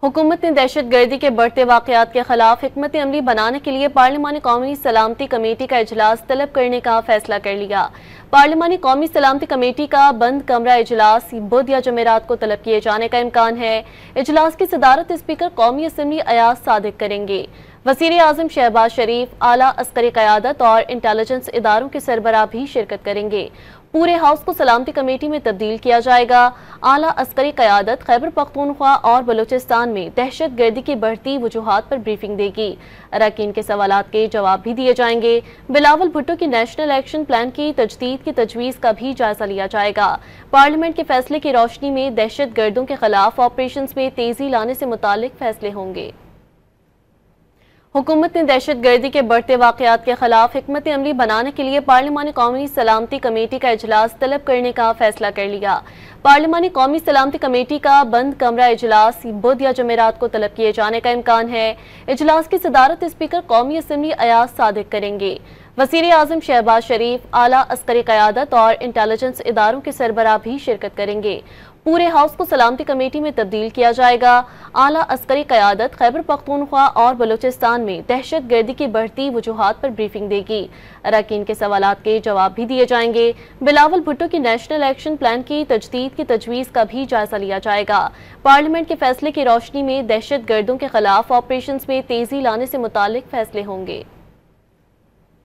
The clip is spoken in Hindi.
हुकूमत ने दहशत गर्दी के बढ़ते वाक़यात के खिलाफ हिकमत अमली बनाने के लिए पार्लिमानी कौमी सलामती कमेटी का इजलास तलब करने का फैसला कर लिया। पार्लिमानी कौमी सलामती कमेटी का बंद कमरा इजलास बुध या जमेरात को तलब किए जाने का इम्कान है। इजलास की सदारत स्पीकर कौमी असम्बली अयाज सादिक करेंगे। वज़ीर आज़म शहबाज शरीफ, आला अस्करी क़यादत और इंटेलिजेंस इदारों के सरबराह भी शिरकत करेंगे। पूरे हाउस को सलामती कमेटी में तब्दील किया जाएगा। आला अस्करी क़यादत खैबर पख्तूनख्वा और बलूचिस्तान में दहशत गर्दी की बढ़ती वजूहात पर ब्रीफिंग देगी। अरकान के सवालात के जवाब भी दिए जाएंगे। बिलावल भुट्टो की नेशनल एक्शन प्लान की तजदीद की तजवीज़ का भी जायजा लिया जाएगा। पार्लियामेंट के फैसले की रोशनी में दहशत गर्दों के खिलाफ ऑपरेशन में तेजी लाने से मुतालिक फैसले होंगे। हुकूमत ने दहशत गर्दी के बढ़ते वाक़यात के खिलाफ हिकमत अमली बनाने के लिए पार्लिमानी कौमी सलामती कमेटी का इजलास तलब करने का फैसला कर लिया। पार्लिमानी कौमी सलामती कमेटी का बंद कमरा इजलास बुध या जमेरात को तलब किए जाने का इम्कान है। इजलास की सदारत स्पीकर कौमी असम्बली अयाज सादिक करेंगे। वज़ीर आज़म शहबाज शरीफ, आला अस्करी क़यादत और इंटेलिजेंस इदारों के सरबराह भी शिरकत करेंगे। पूरे हाउस को सलामती कमेटी में तब्दील किया जाएगा। आला अस्करी क़यादत खैबर पख्तूनख्वा और बलूचिस्तान में दहशत गर्दी की बढ़ती वजूहात पर ब्रीफिंग देगी। अरकान के सवालात के जवाब भी दिए जाएंगे। बिलावल भुट्टो की नेशनल एक्शन प्लान की तजदीद की तजवीज़ का भी जायजा लिया जाएगा। पार्लियामेंट के फैसले की रोशनी में दहशत गर्दों के खिलाफ ऑपरेशन में तेजी लाने से मुतालिक फैसले होंगे।